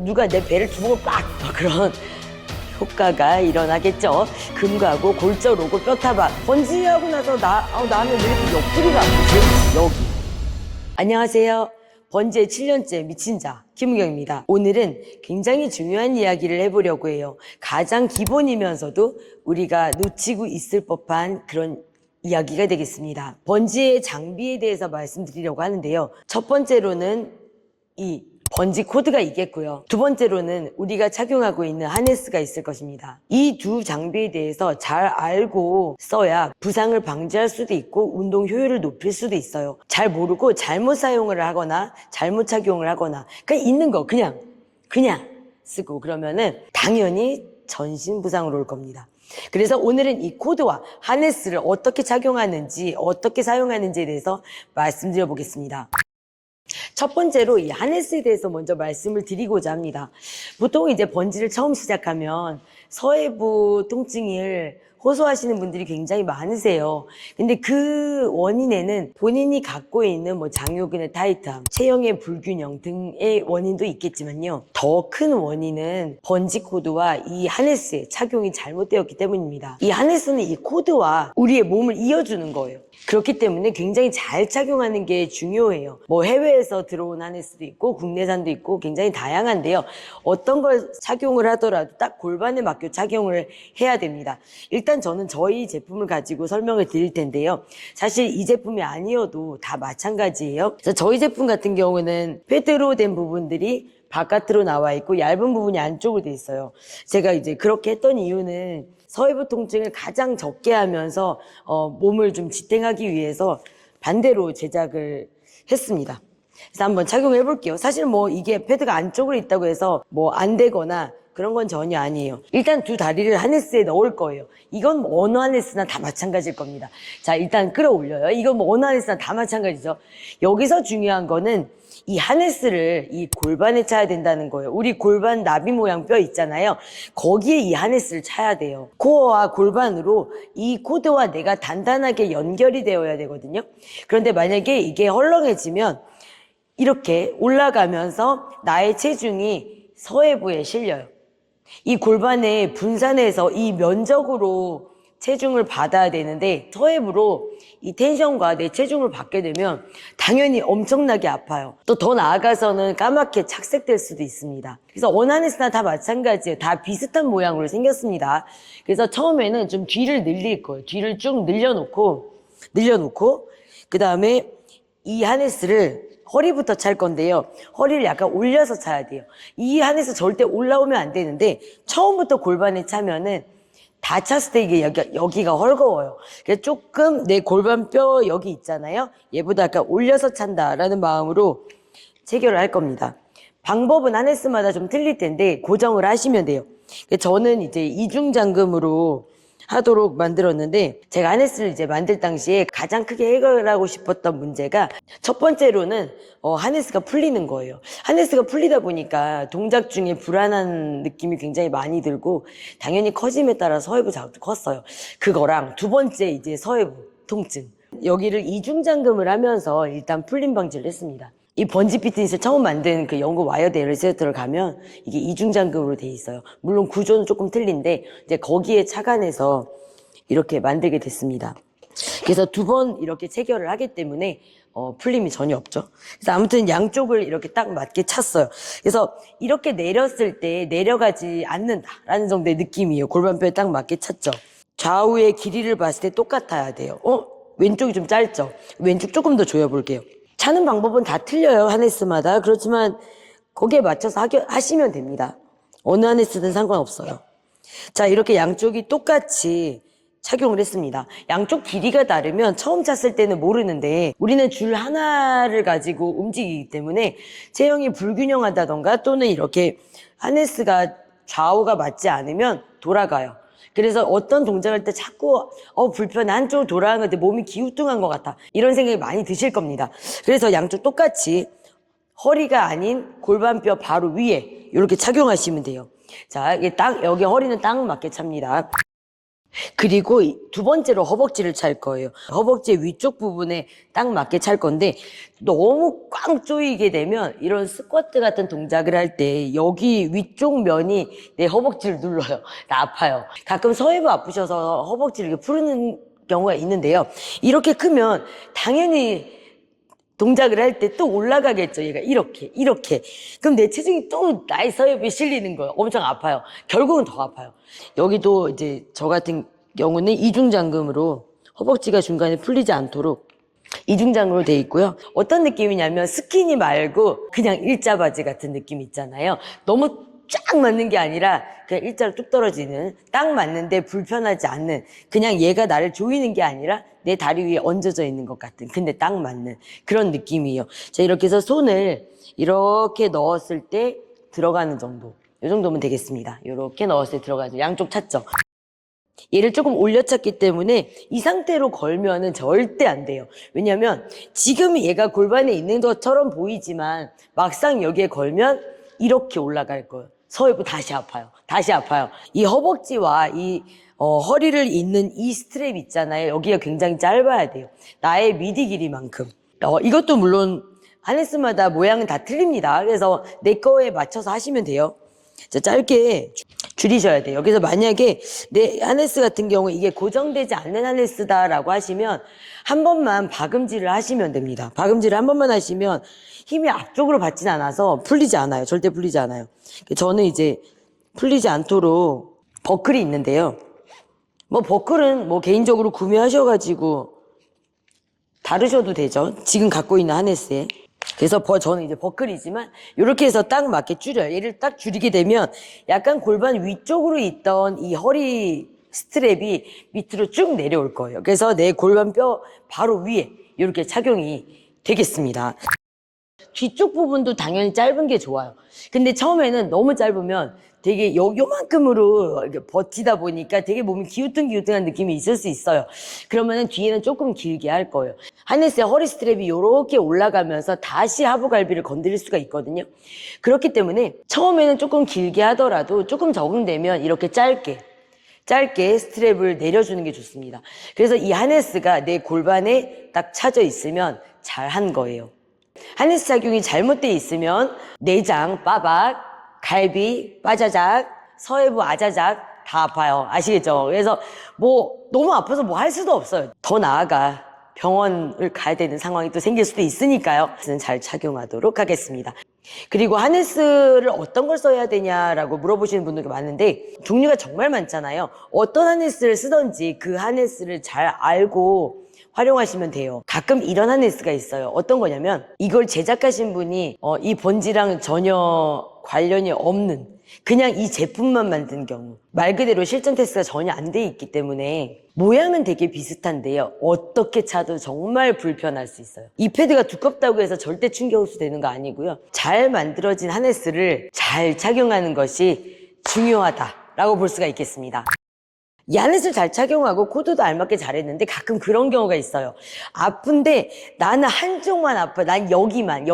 누가 내 배를 주먹을 빡 그런 효과가 일어나겠죠. 금가고 골절 오고 뼈타박. 번지하고 나서 나는 왜 이렇게 옆구리가 아프지? 여기. 안녕하세요. 번지의 7년째 미친 자 김은경입니다. 오늘은 굉장히 중요한 이야기를 해보려고 해요. 가장 기본이면서도 우리가 놓치고 있을 법한 그런 이야기가 되겠습니다. 번지의 장비에 대해서 말씀드리려고 하는데요. 첫 번째로는 이 번지 코드가 있겠고요. 두 번째로는 우리가 착용하고 있는 하네스가 있을 것입니다. 이 두 장비에 대해서 잘 알고 써야 부상을 방지할 수도 있고 운동 효율을 높일 수도 있어요. 잘 모르고 잘못 사용을 하거나 잘못 착용을 하거나 그냥 있는 거 그냥 쓰고 그러면은 당연히 전신 부상으로 올 겁니다. 그래서 오늘은 이 코드와 하네스를 어떻게 착용하는지 어떻게 사용하는지에 대해서 말씀드려 보겠습니다. 첫 번째로 이 하네스에 대해서 먼저 말씀을 드리고자 합니다. 보통 이제 번지를 처음 시작하면 서해부 통증을 호소하시는 분들이 굉장히 많으세요. 근데 그 원인에는 본인이 갖고 있는 뭐 장요근의 타이트함, 체형의 불균형 등의 원인도 있겠지만요. 더 큰 원인은 번지 코드와 이 하네스의 착용이 잘못되었기 때문입니다. 이 하네스는 이 코드와 우리의 몸을 이어주는 거예요. 그렇기 때문에 굉장히 잘 착용하는 게 중요해요. 뭐 해외에서 들어온 하네스도 있고 국내산도 있고 굉장히 다양한데요. 어떤 걸 착용을 하더라도 딱 골반에 맞게 착용을 해야 됩니다. 일단 저는 저희 제품을 가지고 설명을 드릴 텐데요. 사실 이 제품이 아니어도 다 마찬가지예요. 그래서 저희 제품 같은 경우는 패드로 된 부분들이 바깥으로 나와 있고 얇은 부분이 안쪽으로 돼 있어요. 제가 이제 그렇게 했던 이유는 서해부 통증을 가장 적게 하면서 몸을 좀 지탱하기 위해서 반대로 제작을 했습니다. 그래서 한번 착용해 볼게요. 사실 뭐 이게 패드가 안쪽으로 있다고 해서 뭐 안 되거나 그런 건 전혀 아니에요. 일단 두 다리를 하네스에 넣을 거예요. 이건 뭐 어느 하네스나 다 마찬가지일 겁니다. 자, 일단 끌어올려요. 이건 뭐 어느 하네스나 다 마찬가지죠. 여기서 중요한 거는 이 하네스를 이 골반에 차야 된다는 거예요. 우리 골반 나비 모양 뼈 있잖아요. 거기에 이 하네스를 차야 돼요. 코어와 골반으로 이 코드와 내가 단단하게 연결이 되어야 되거든요. 그런데 만약에 이게 헐렁해지면 이렇게 올라가면서 나의 체중이 서해부에 실려요. 이 골반에 분산해서 이 면적으로 체중을 받아야 되는데 서해부로 이 텐션과 내 체중을 받게 되면 당연히 엄청나게 아파요. 또 더 나아가서는 까맣게 착색될 수도 있습니다. 그래서 원하네스나 다 마찬가지예요. 다 비슷한 모양으로 생겼습니다. 그래서 처음에는 좀 뒤를 늘릴 거예요. 뒤를 쭉 늘려놓고 그 다음에 이 하네스를 허리부터 찰 건데요. 허리를 약간 올려서 차야 돼요. 이 하네스 절대 올라오면 안 되는데 처음부터 골반에 차면은 다 찼을 때 이게 여기가 헐거워요. 그래서 조금 내 골반 뼈 여기 있잖아요. 얘보다 약간 올려서 찬다라는 마음으로 체결을 할 겁니다. 방법은 하네스마다 좀 틀릴 텐데 고정을 하시면 돼요. 저는 이제 이중 잠금으로 하도록 만들었는데 제가 하네스를 이제 만들 당시에 가장 크게 해결하고 싶었던 문제가 첫 번째로는 하네스가 풀리는 거예요. 하네스가 풀리다 보니까 동작 중에 불안한 느낌이 굉장히 많이 들고 당연히 커짐에 따라 서해부 자극도 컸어요. 그거랑 두 번째 이제 서해부 통증. 여기를 이중 잠금을 하면서 일단 풀림 방지를 했습니다. 이 번지 피트니스 처음 만든 그 영국 와이어드 엘리베이터를 가면 이게 이중 잠금으로 돼 있어요. 물론 구조는 조금 틀린데 이제 거기에 착안해서 이렇게 만들게 됐습니다. 그래서 두 번 이렇게 체결을 하기 때문에 풀림이 전혀 없죠. 그래서 아무튼 양쪽을 이렇게 딱 맞게 찼어요. 그래서 이렇게 내렸을 때 내려가지 않는다라는 정도의 느낌이에요. 골반뼈에 딱 맞게 찼죠. 좌우의 길이를 봤을 때 똑같아야 돼요. 왼쪽이 좀 짧죠? 왼쪽 조금 더 조여볼게요. 차는 방법은 다 틀려요. 하네스마다. 그렇지만 거기에 맞춰서 하시면 됩니다. 어느 하네스든 상관없어요. 자, 이렇게 양쪽이 똑같이 착용을 했습니다. 양쪽 길이가 다르면 처음 찼을 때는 모르는데 우리는 줄 하나를 가지고 움직이기 때문에 체형이 불균형하다던가 또는 이렇게 하네스가 좌우가 맞지 않으면 돌아가요. 그래서 어떤 동작을 할 때 자꾸 불편해, 한쪽으로 돌아가는 건데 몸이 기우뚱한 것 같아, 이런 생각이 많이 드실 겁니다. 그래서 양쪽 똑같이 허리가 아닌 골반뼈 바로 위에 이렇게 착용하시면 돼요. 자, 이게 딱 여기 허리는 딱 맞게 찹니다. 그리고 두 번째로 허벅지를 찰 거예요. 허벅지 위쪽 부분에 딱 맞게 찰 건데 너무 꽉 조이게 되면 이런 스쿼트 같은 동작을 할 때 여기 위쪽 면이 내 허벅지를 눌러요. 나 아파요. 가끔 서해부 아프셔서 허벅지를 이렇게 푸르는 경우가 있는데요. 이렇게 크면 당연히 동작을 할 때 또 올라가겠죠. 얘가 이렇게. 그럼 내 체중이 또 나의 서해부에 실리는 거예요. 엄청 아파요. 결국은 더 아파요. 여기도 이제 저 같은 경우는 이중잠금으로 허벅지가 중간에 풀리지 않도록 이중장으로 돼 있고요. 어떤 느낌이냐면 스키니 말고 그냥 일자바지 같은 느낌 있잖아요. 너무 쫙 맞는 게 아니라 그냥 일자로 뚝 떨어지는, 딱 맞는데 불편하지 않는, 그냥 얘가 나를 조이는 게 아니라 내 다리 위에 얹어져 있는 것 같은, 근데 딱 맞는 그런 느낌이에요. 자, 이렇게 해서 손을 이렇게 넣었을 때 들어가는 정도, 이 정도면 되겠습니다. 이렇게 넣었을 때 들어가죠. 양쪽 찼죠. 얘를 조금 올려찼기 때문에 이 상태로 걸면은 절대 안 돼요. 왜냐면 지금 얘가 골반에 있는 것처럼 보이지만 막상 여기에 걸면 이렇게 올라갈 거예요. 서해부 다시 아파요. 다시 아파요. 이 허벅지와 이 허리를 잇는 이 스트랩 있잖아요. 여기가 굉장히 짧아야 돼요. 나의 미디 길이만큼. 이것도 물론 하네스마다 모양은 다 틀립니다. 그래서 내 거에 맞춰서 하시면 돼요. 자, 짧게 줄이셔야 돼요. 그래서 만약에 내 하네스 같은 경우 이게 고정되지 않는 하네스다라고 하시면 한 번만 박음질을 하시면 됩니다. 박음질을 한 번만 하시면 힘이 앞쪽으로 받진 않아서 풀리지 않아요. 절대 풀리지 않아요. 저는 이제 풀리지 않도록 버클이 있는데요. 뭐 버클은 뭐 개인적으로 구매하셔가지고 다르셔도 되죠. 지금 갖고 있는 하네스에. 그래서 저는 이제 버클이지만 이렇게 해서 딱 맞게 줄여요. 얘를 딱 줄이게 되면 약간 골반 위쪽으로 있던 이 허리 스트랩이 밑으로 쭉 내려올 거예요. 그래서 내 골반뼈 바로 위에 이렇게 착용이 되겠습니다. 뒤쪽 부분도 당연히 짧은 게 좋아요. 근데 처음에는 너무 짧으면 되게 요만큼으로 버티다 보니까 되게 몸이 기우뚱기우뚱한 느낌이 있을 수 있어요. 그러면은 뒤에는 조금 길게 할 거예요. 하네스의 허리 스트랩이 이렇게 올라가면서 다시 하부갈비를 건드릴 수가 있거든요. 그렇기 때문에 처음에는 조금 길게 하더라도 조금 적응되면 이렇게 짧게 스트랩을 내려주는 게 좋습니다. 그래서 이 하네스가 내 골반에 딱 차져 있으면 잘한 거예요. 하네스 착용이 잘못되어 있으면 내장 빠박, 갈비 빠자작, 서해부 아자작 다 아파요. 아시겠죠? 그래서 뭐 너무 아파서 뭐 할 수도 없어요. 더 나아가 병원을 가야 되는 상황이 또 생길 수도 있으니까요. 잘 착용하도록 하겠습니다. 그리고 하네스를 어떤 걸 써야 되냐라고 물어보시는 분들이 많은데 종류가 정말 많잖아요. 어떤 하네스를 쓰던지 그 하네스를 잘 알고 활용하시면 돼요. 가끔 이런 하네스가 있어요. 어떤 거냐면 이걸 제작하신 분이 이 번지랑 전혀 관련이 없는 그냥 이 제품만 만든 경우 말 그대로 실전 테스트가 전혀 안 돼 있기 때문에 모양은 되게 비슷한데요. 어떻게 차도 정말 불편할 수 있어요. 이 패드가 두껍다고 해서 절대 충격 흡수되는 거 아니고요. 잘 만들어진 하네스를 잘 착용하는 것이 중요하다라고 볼 수가 있겠습니다. 이 하네스를 잘 착용하고 코드도 알맞게 잘했는데 가끔 그런 경우가 있어요. 아픈데 나는 한쪽만 아파요. 난 여기만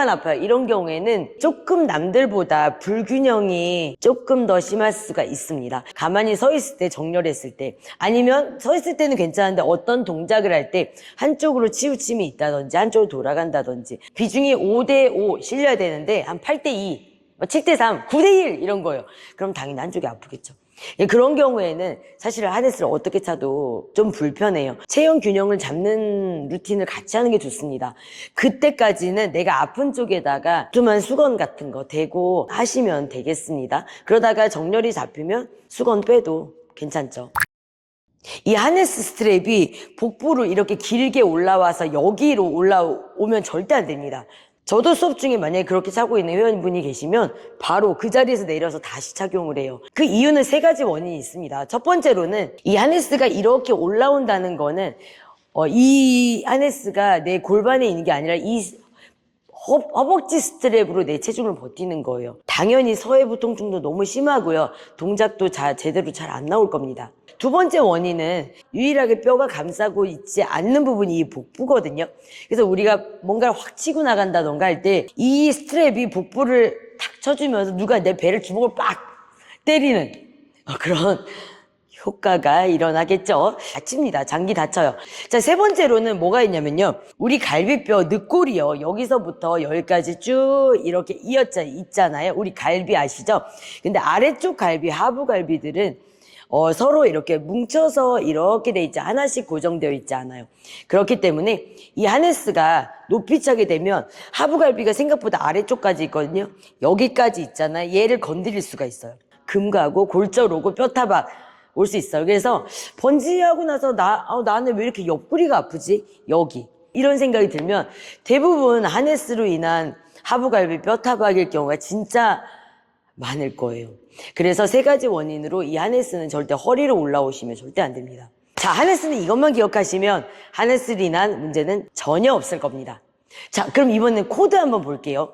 아파요. 이런 경우에는 조금 남들보다 불균형이 조금 더 심할 수가 있습니다. 가만히 서 있을 때, 정렬했을 때, 아니면 서 있을 때는 괜찮은데 어떤 동작을 할 때 한쪽으로 치우침이 있다든지 한쪽으로 돌아간다든지 비중이 5대5 실려야 되는데 한 8대2, 7대3, 9대1 이런 거예요. 그럼 당연히 한쪽이 아프겠죠. 그런 경우에는 사실 하네스를 어떻게 차도 좀 불편해요. 체형 균형을 잡는 루틴을 같이 하는 게 좋습니다. 그때까지는 내가 아픈 쪽에다가 조그만 수건 같은 거 대고 하시면 되겠습니다. 그러다가 정렬이 잡히면 수건 빼도 괜찮죠. 이 하네스 스트랩이 복부로 이렇게 길게 올라와서 여기로 올라오면 절대 안 됩니다. 저도 수업 중에 만약에 그렇게 차고 있는 회원분이 계시면 바로 그 자리에서 내려서 다시 착용을 해요. 그 이유는 3가지 원인이 있습니다. 첫 번째로는 이 하네스가 이렇게 올라온다는 거는 이 하네스가 내 골반에 있는 게 아니라 이 허벅지 스트랩으로 내 체중을 버티는 거예요. 당연히 서해부 통증도 너무 심하고요. 동작도 제대로 잘 안 나올 겁니다. 두 번째 원인은 유일하게 뼈가 감싸고 있지 않는 부분이 이 복부거든요. 그래서 우리가 뭔가를 확 치고 나간다던가 할 때 이 스트랩이 복부를 탁 쳐주면서 누가 내 배를 주먹을 빡 때리는 그런 효과가 일어나겠죠. 다칩니다. 장기 다쳐요. 자, 세 번째로는 뭐가 있냐면요. 우리 갈비뼈 늑골이요. 여기서부터 여기까지 쭉 이렇게 있잖아요. 우리 갈비 아시죠? 근데 아래쪽 갈비, 하부 갈비들은 서로 이렇게 뭉쳐서 이렇게 돼 있지, 하나씩 고정되어 있지 않아요. 그렇기 때문에 이 하네스가 높이 차게 되면 하부갈비가 생각보다 아래쪽까지 있거든요. 여기까지 있잖아요. 얘를 건드릴 수가 있어요. 금가고 골절 오고 뼈타박 올 수 있어요. 그래서 번지하고 나서 나는 왜 이렇게 옆구리가 아프지? 여기. 이런 생각이 들면 대부분 하네스로 인한 하부갈비 뼈타박일 경우가 진짜 많을 거예요. 그래서 세 가지 원인으로 이 하네스는 절대 허리로 올라오시면 절대 안 됩니다. 자, 하네스는 이것만 기억하시면 하네스로 인한 문제는 전혀 없을 겁니다. 자, 그럼 이번엔 코드 한번 볼게요.